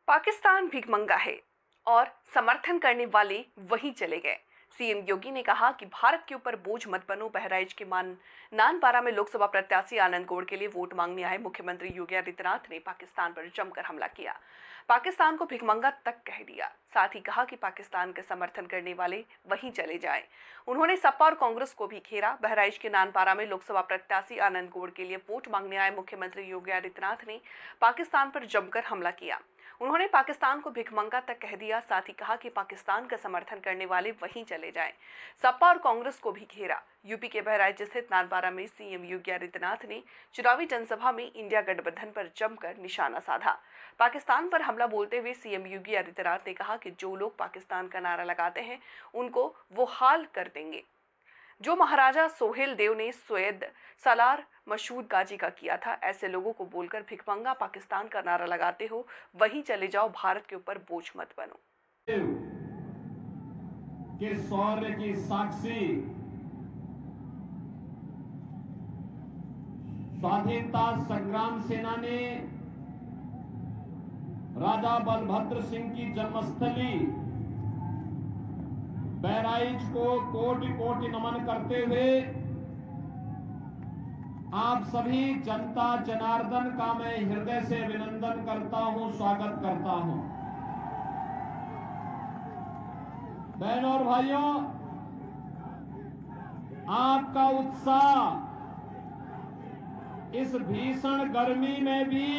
पाकिस्तान भिखमंगा है और समर्थन करने वाले वहीं चले गए। सीएम योगी ने कहा कि भारत के ऊपर बोझ मत बनो। बहराइच के नानपारा में लोकसभा प्रत्याशी आनंद गौड़ के लिए वोट मांगने आए मुख्यमंत्री योगी आदित्यनाथ ने पाकिस्तान पर जमकर हमला किया। पाकिस्तान को भिखमंगा तक कह दिया। साथ ही कहा कि पाकिस्तान का समर्थन करने वाले वहीं चले जाएं। उन्होंने सपा और कांग्रेस को भी घेरा। बहराइच के नानपारा में लोकसभा प्रत्याशी आनंद गौड़ के लिए वोट मांगने आए मुख्यमंत्री योगी आदित्यनाथ ने पाकिस्तान पर जमकर हमला किया। उन्होंने पाकिस्तान को भिखमंगा तक कह दिया। साथ ही कहा कि पाकिस्तान का समर्थन करने वाले वहीं चले जाएं। सपा और कांग्रेस को भी घेरा। यूपी के बहराइच स्थित नानपारा में सीएम योगी आदित्यनाथ ने चुनावी जनसभा में इंडिया गठबंधन पर जमकर निशाना साधा। पाकिस्तान पर हमला बोलते हुए सीएम योगी आदित्यनाथ ने कहा कि जो लोग पाकिस्तान का नारा लगाते हैं उनको वो हाल कर देंगे जो महाराजा सोहेल देव ने सैयद सालार मसूद गाजी का किया था। ऐसे लोगों को बोलकर भिखमंगा पाकिस्तान का नारा लगाते हो वहीं चले जाओ, भारत के ऊपर बोझ मत बनो। के शौर्य की साक्षी स्वाधीनता संग्राम सेनानी राजा बलभद्र सिंह की जन्मस्थली बहराइच को कोटि कोटि नमन करते हुए आप सभी जनता जनार्दन का मैं हृदय से अभिनंदन करता हूं, स्वागत करता हूं। बहनों और भाइयों, आपका उत्साह इस भीषण गर्मी में भी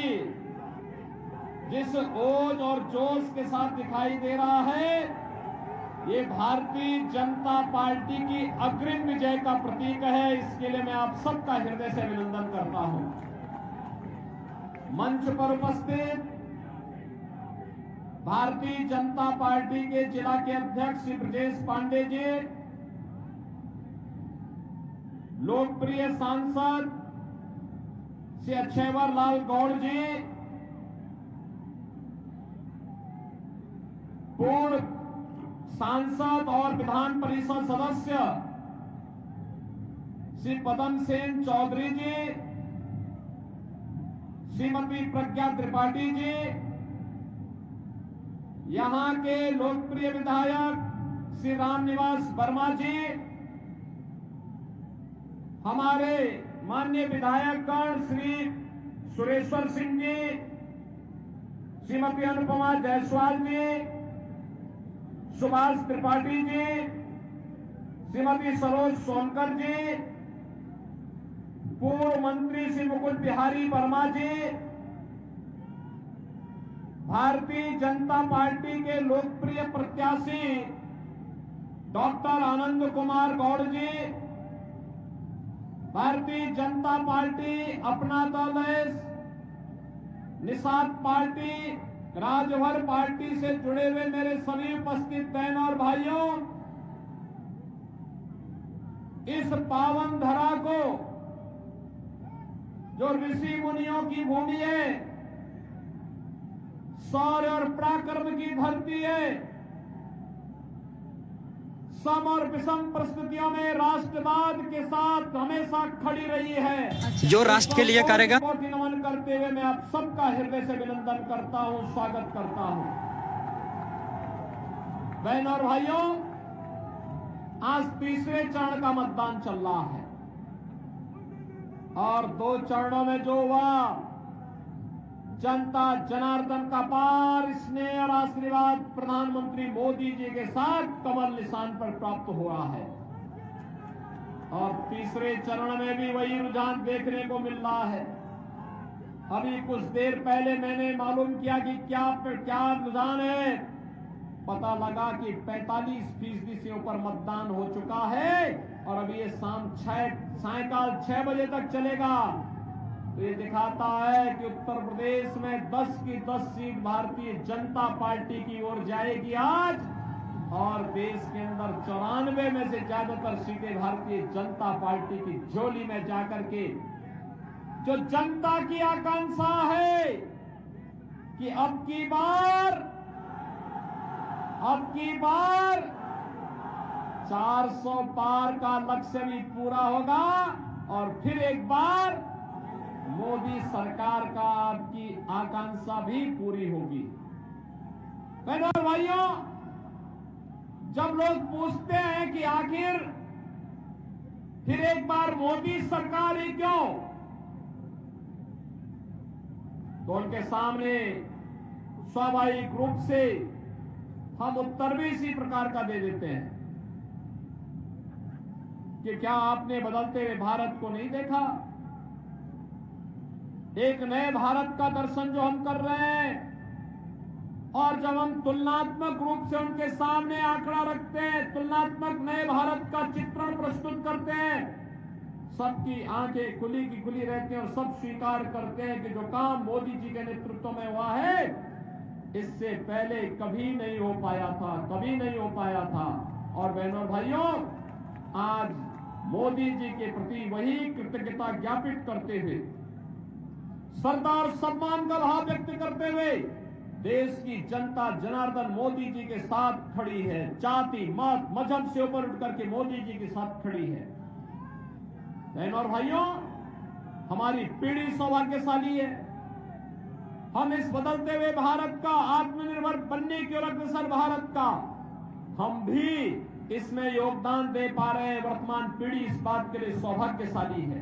जिस ओज और जोश के साथ दिखाई दे रहा है, ये भारतीय जनता पार्टी की अग्रिम विजय का प्रतीक है। इसके लिए मैं आप सबका हृदय से अभिनंदन करता हूं। मंच पर उपस्थित भारतीय जनता पार्टी के जिला के अध्यक्ष श्री ब्रजेश पांडे जी, लोकप्रिय सांसद श्री अक्षयवर लाल गौड़ जी, पूर्व सांसद और विधान परिषद सदस्य श्री पदम सेन चौधरी जी, श्रीमती प्रज्ञा त्रिपाठी जी, यहां के लोकप्रिय विधायक श्री रामनिवास वर्मा जी, हमारे माननीय विधायकगण श्री सुरेश्वर सिंह जी, श्रीमती अनुपमा जायसवाल जी, सुभाष त्रिपाठी जी, श्रीमती सरोज सोनकर जी, पूर्व मंत्री श्री मुकुट बिहारी वर्मा जी, भारतीय जनता पार्टी के लोकप्रिय प्रत्याशी डॉक्टर आनंद कुमार गौड़ जी, भारतीय जनता पार्टी अपना दल है, निषाद पार्टी, राजभर पार्टी से जुड़े हुए मेरे सभी उपस्थित बहनों और भाइयों, इस पावन धरा को जो ऋषि मुनियों की भूमि है, शौर्य और पराक्रम की धरती है, सम और विषम परिस्थितियों में राष्ट्रवाद के साथ हमेशा खड़ी रही है, जो राष्ट्र के लिए करेगा। नमन करते हुए मैं आप सबका हृदय से अभिनंदन करता हूं, स्वागत करता हूं। बहनों और भाइयों, आज तीसरे चरण का मतदान चल रहा है और 2 चरणों में जो हुआ, जनता जनार्दन का पार स्नेह और आशीर्वाद प्रधानमंत्री मोदी जी के साथ कमल निशान पर प्राप्त हुआ है और तीसरे चरण में भी वही रुझान देखने को मिल रहा है। अभी कुछ देर पहले मैंने मालूम किया कि क्या रुझान है। पता लगा कि 45% से ऊपर मतदान हो चुका है और अभी ये सायंकाल 6 बजे तक चलेगा। तो ये दिखाता है कि उत्तर प्रदेश में 10 की 10 सीट भारतीय जनता पार्टी की ओर जाएगी आज, और देश के अंदर 94 में से ज्यादातर सीटें भारतीय जनता पार्टी की झोली में जाकर के जो जनता की आकांक्षा है कि अब की बार 400 पार का लक्ष्य भी पूरा होगा और फिर एक बार मोदी सरकार का आपकी आकांक्षा भी पूरी होगी। बहनों और भाइयों, जब लोग पूछते हैं कि आखिर फिर एक बार मोदी सरकार ही क्यों, तो उनके सामने स्वाभाविक रूप से हम उत्तर भी इसी प्रकार का दे देते हैं कि क्या आपने बदलते हुए भारत को नहीं देखा? एक नए भारत का दर्शन जो हम कर रहे हैं, और जब हम तुलनात्मक रूप से उनके सामने आंकड़ा रखते हैं, तुलनात्मक नए भारत का चित्रण प्रस्तुत करते हैं, सबकी आंखें खुली की खुली रहती हैं और सब स्वीकार करते हैं कि जो काम मोदी जी के नेतृत्व में हुआ है, इससे पहले कभी नहीं हो पाया था, कभी नहीं हो पाया था। और बहनों और भाइयों, आज मोदी जी के प्रति वही कृतज्ञता ज्ञापित करते हुए, श्रद्धा और सम्मान का भाव व्यक्त करते हुए देश की जनता जनार्दन मोदी जी के साथ खड़ी है। जाति मत मजहब से ऊपर उठ करके मोदी जी के साथ खड़ी है। बहनों और भाइयों, हमारी पीढ़ी सौभाग्यशाली है। हम इस बदलते हुए भारत का, आत्मनिर्भर बनने की ओर अग्रसर भारत का, हम भी इसमें योगदान दे पा रहे हैं। वर्तमान पीढ़ी इस बात के लिए सौभाग्यशाली है।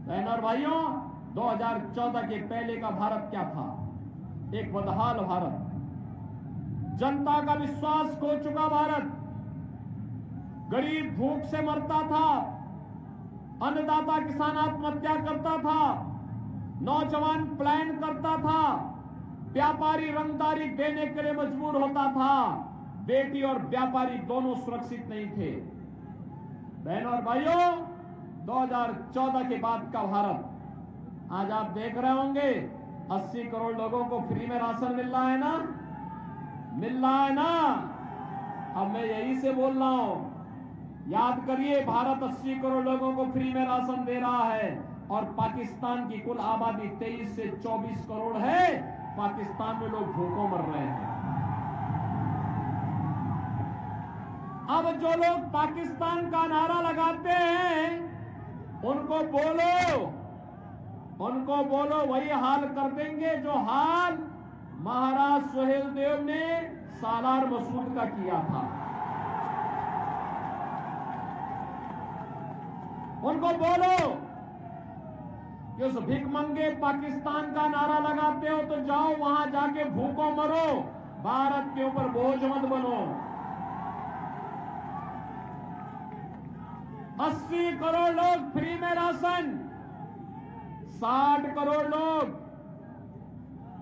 बहनों और भाइयों, 2014 के पहले का भारत क्या था? एक बदहाल भारत, जनता का विश्वास खो चुका भारत, गरीब भूख से मरता था, अन्नदाता किसान आत्महत्या करता था, नौजवान प्लान करता था, व्यापारी रंगदारी देने के लिए मजबूर होता था, बेटी और व्यापारी दोनों सुरक्षित नहीं थे। बहनों और भाइयों, 2014 के बाद का भारत, आज आप देख रहे होंगे 80 करोड़ लोगों को फ्री में राशन मिल रहा है ना, मिल रहा है ना। अब मैं यही से बोल रहा हूं, याद करिए, भारत 80 करोड़ लोगों को फ्री में राशन दे रहा है और पाकिस्तान की कुल आबादी 23 से 24 करोड़ है। पाकिस्तान में लोग भूखों मर रहे हैं। अब जो लोग पाकिस्तान का नारा लगाते हैं, उनको बोलो वही हाल कर देंगे जो हाल महाराज सुहेल देव ने सालार मसूद का किया था। उनको बोलो कि उस भिखमंगे पाकिस्तान का नारा लगाते हो तो जाओ वहां जाके भूखों मरो, भारत के ऊपर बोझ मत बनो। 80 करोड़ लोग फ्री में राशन, 60 करोड़ लोग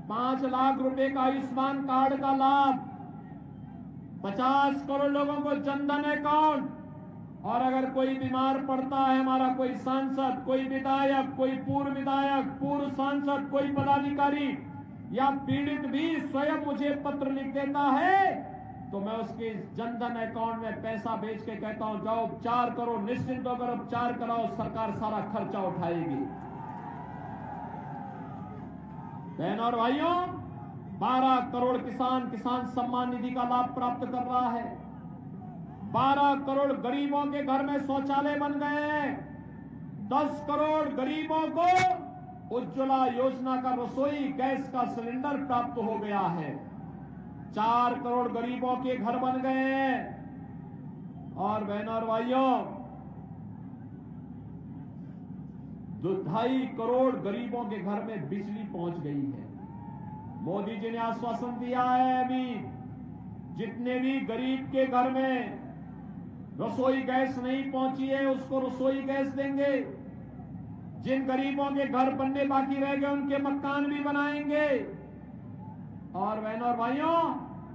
5 लाख रुपए का आयुष्मान कार्ड का लाभ, 50 करोड़ लोगों को जनधन अकाउंट, और अगर कोई बीमार पड़ता है, हमारा कोई सांसद, कोई विधायक, कोई पूर्व विधायक, पूर्व सांसद, कोई पदाधिकारी या पीड़ित भी स्वयं मुझे पत्र लिख देता है, तो मैं उसके जनधन अकाउंट में पैसा भेज के कहता हूं जाओ उपचार करो, निश्चिंत होकर उपचार कराओ, सरकार सारा खर्चा उठाएगी। बहनों और भाइयों, 12 करोड़ किसान सम्मान निधि का लाभ प्राप्त कर रहा है। 12 करोड़ गरीबों के घर में शौचालय बन गए हैं। 10 करोड़ गरीबों को उज्ज्वला योजना का रसोई गैस का सिलेंडर प्राप्त हो गया है। 4 करोड़ गरीबों के घर बन गए हैं। और बहनों और भाइयों, 2.5 करोड़ गरीबों के घर में बिजली पहुंच गई है। मोदी जी ने आश्वासन दिया है, अभी जितने भी गरीब के घर में रसोई गैस नहीं पहुंची है उसको रसोई गैस देंगे। जिन गरीबों के घर बनने बाकी रह गए उनके मकान भी बनाएंगे। और बहनों और भाइयों,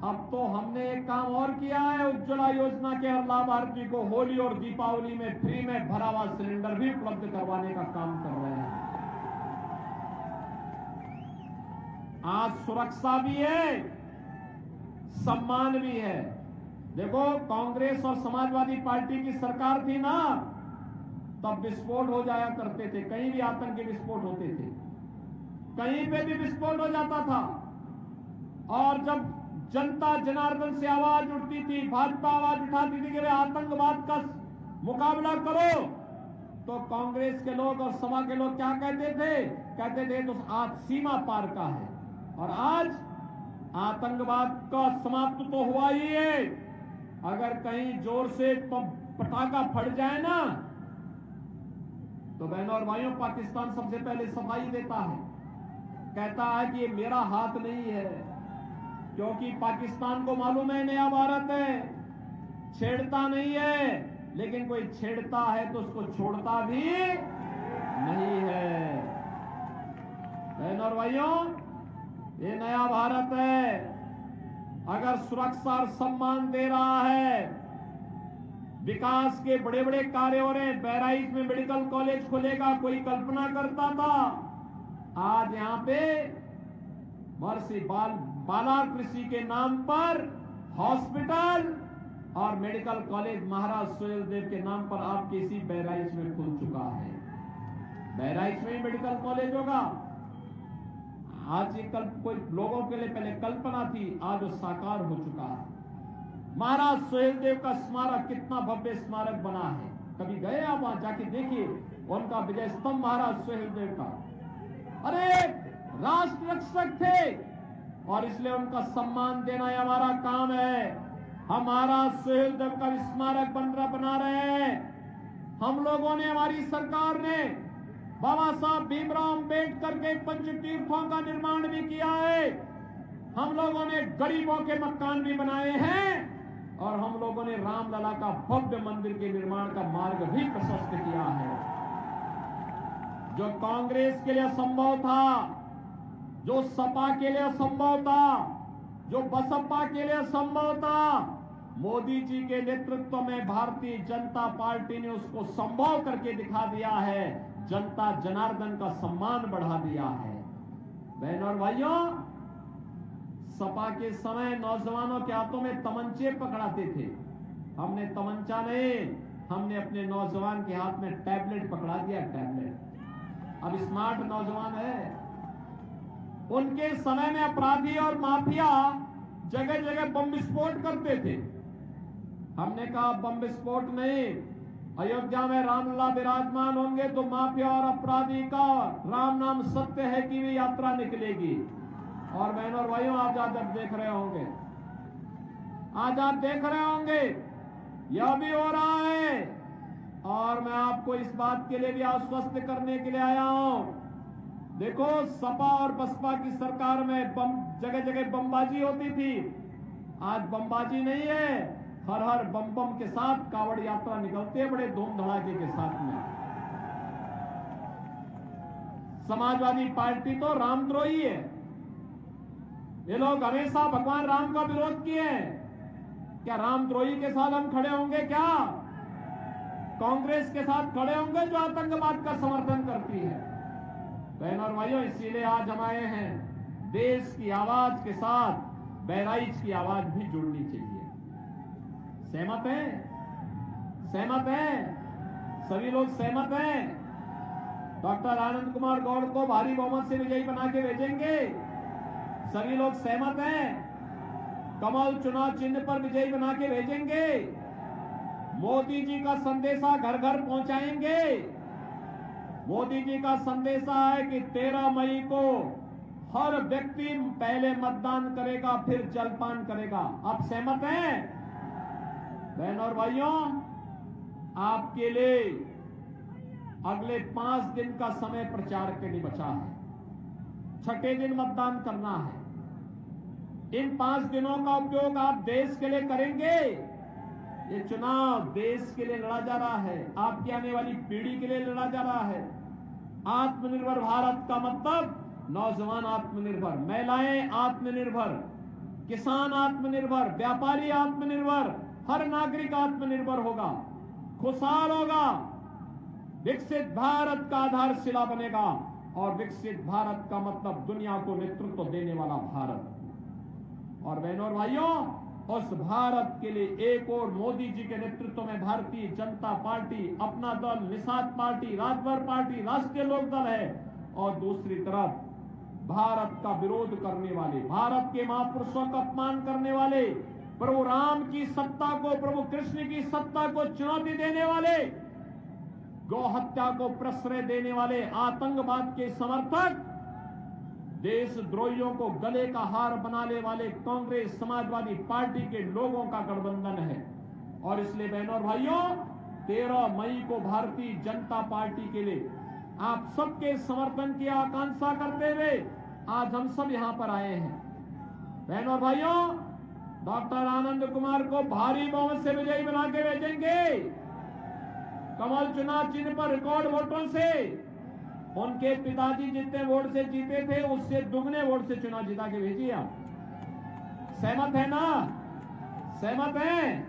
अब तो हमने एक काम और किया है, उज्ज्वला योजना के हर लाभार्थी को होली और दीपावली में फ्री में भरा हुआ सिलेंडर भी उपलब्ध करवाने का काम कर रहे हैं। आज सुरक्षा भी है, सम्मान भी है। देखो, कांग्रेस और समाजवादी पार्टी की सरकार थी ना, तब विस्फोट हो जाया करते थे, कहीं भी आतंकी विस्फोट होते थे, कहीं पे भी विस्फोट हो जाता था। और जब जनता जनार्दन से आवाज उठती थी, भाजपा आवाज उठाती थी कि वे आतंकवाद का मुकाबला करो, तो कांग्रेस के लोग और सपा के लोग क्या कहते थे? कहते थे तो आज सीमा पार का है। और आज आतंकवाद का समाप्त तो हुआ ही है। अगर कहीं जोर से पटाखा फट जाए ना, तो बहनों और भाइयों, पाकिस्तान सबसे पहले सफाई देता है, कहता है कि ये मेरा हाथ नहीं है, क्योंकि पाकिस्तान को मालूम है नया भारत है, छेड़ता नहीं है, लेकिन कोई छेड़ता है तो उसको छोड़ता भी नहीं है। बहनों और भाइयों, ये नया भारत है। अगर सुरक्षा और सम्मान दे रहा है, विकास के बड़े बड़े कार्य हो रहे हैं, बहराइच में मेडिकल कॉलेज खुलेगा, कोई कल्पना करता था? आज यहां पे महर्षि बाला कृषि के नाम पर हॉस्पिटल और मेडिकल कॉलेज महाराज सुहेलदेव के नाम पर आपके इसी बहराइच में खुल चुका है। बहराइच में ही मेडिकल कॉलेज होगा। आज ये कोई लोगों के लिए पहले कल्पना थी, आज वो साकार हो चुका है। महाराज सुहेलदेव का स्मारक कितना भव्य स्मारक बना है, कभी गए आप वहां जाके देखिए उनका विजय स्तंभ महाराज सुहेलदेव का। अरे राष्ट्र रक्षक थे और इसलिए उनका सम्मान देना ही हमारा काम है। हम महाराज सुहेलदेव का स्मारक बना रहे हैं। हम लोगों ने, हमारी सरकार ने बाबा साहब भीमराव अंबेडकर के पंच तीर्थों का निर्माण भी किया है। हम लोगों ने गरीबों के मकान भी बनाए हैं और हम लोगों ने रामलला का भव्य मंदिर के निर्माण का मार्ग भी प्रशस्त किया है। जो कांग्रेस के लिए असंभव था, जो सपा के लिए असंभव था, जो बसपा के लिए असंभव था, मोदी जी के नेतृत्व में भारतीय जनता पार्टी ने उसको संभव करके दिखा दिया है। जनता जनार्दन का सम्मान बढ़ा दिया है। बहनों और भाइयों, सपा के समय नौजवानों के हाथों में तमंचे पकड़ाते थे। हमने तमंचा नहीं, हमने अपने नौजवान के हाथ में टैबलेट पकड़ा दिया। टैबलेट अब स्मार्ट नौजवान है। उनके समय में अपराधी और माफिया जगह जगह बम विस्फोट करते थे। हमने कहा बम विस्फोट नहीं, अयोध्या में रामलला विराजमान होंगे तो माफिया और अपराधी का राम नाम सत्य है की भी यात्रा निकलेगी। और बहनों और भाइयों, आज आप देख रहे होंगे, आज आप देख रहे होंगे यह भी हो रहा है। और मैं आपको इस बात के लिए भी आश्वस्त करने के लिए आया हूं। देखो, सपा और बसपा की सरकार में जगह जगह बमबाजी होती थी, आज बमबाजी नहीं है। हर हर बम बम के साथ कावड़ यात्रा निकलती है, बड़े धूम धड़ाके के साथ में। समाजवादी पार्टी तो रामद्रोही है। ये लोग हमेशा भगवान राम का विरोध किए हैं। क्या रामद्रोही के साथ हम खड़े होंगे? क्या कांग्रेस के साथ खड़े होंगे जो आतंकवाद का समर्थन करती है? बहनों और भाइयों, इसीलिए आज हम आए हैं। देश की आवाज के साथ बहराइच की आवाज भी जुड़नी चाहिए। सहमत हैं? सहमत हैं? सभी लोग सहमत हैं? डॉक्टर आनंद कुमार गौड़ को भारी बहुमत से विजयी बना के भेजेंगे। सभी लोग सहमत हैं? कमल चुनाव चिन्ह पर विजयी बना के भेजेंगे। मोदी जी का संदेशा घर घर पहुंचाएंगे। मोदी जी का संदेशा है कि 13 मई को हर व्यक्ति पहले मतदान करेगा, फिर जलपान करेगा। आप सहमत हैं? बहनों और भाइयों, आपके लिए अगले 5 दिन का समय प्रचार के लिए बचा है। छठे दिन मतदान करना है। इन 5 दिनों का उपयोग आप देश के लिए करेंगे। ये चुनाव देश के लिए लड़ा जा रहा है, आपकी आने वाली पीढ़ी के लिए लड़ा जा रहा है। आत्मनिर्भर भारत का मतलब नौजवान आत्मनिर्भर, महिलाएं आत्मनिर्भर, किसान आत्मनिर्भर, व्यापारी आत्मनिर्भर, हर नागरिक आत्मनिर्भर होगा, खुशहाल होगा, विकसित भारत का आधारशिला बनेगा। और विकसित भारत का मतलब दुनिया को नेतृत्व देने वाला भारत। और बहनों और भाइयों, उस भारत के लिए एक और मोदी जी के नेतृत्व में भारतीय जनता पार्टी, अपना दल, निषाद पार्टी, राजभर पार्टी, राष्ट्रीय लोक दल है, और दूसरी तरफ भारत का विरोध करने वाले, भारत के महापुरुषों का अपमान करने वाले, प्रभु राम की सत्ता को, प्रभु कृष्ण की सत्ता को चुनौती देने वाले, गौ हत्या को प्रश्रय देने वाले आतंकवाद के समर्थक देशद्रोहियों को गले का हार बनाने वाले कांग्रेस समाजवादी पार्टी के लोगों का गठबंधन है। और इसलिए बहनों और भाइयों, 13 मई को भारतीय जनता पार्टी के लिए आप सबके समर्थन की आकांक्षा करते हुए आज हम सब यहां पर आए हैं। बहनों और भाइयों, डॉक्टर आनंद कुमार को भारी बहुमत से विजयी बना के भेजेंगे। कमल चुनाव चिन्ह पर रिकॉर्ड वोटों से, उनके पिताजी जितने वोट से जीते थे उससे दुगने वोट से चुनाव जिता के भेजिए आप। सहमत है ना? सहमत है?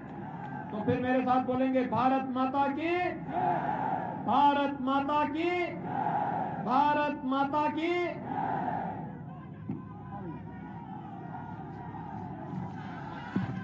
तो फिर मेरे साथ बोलेंगे, भारत माता की, भारत माता की, भारत माता की।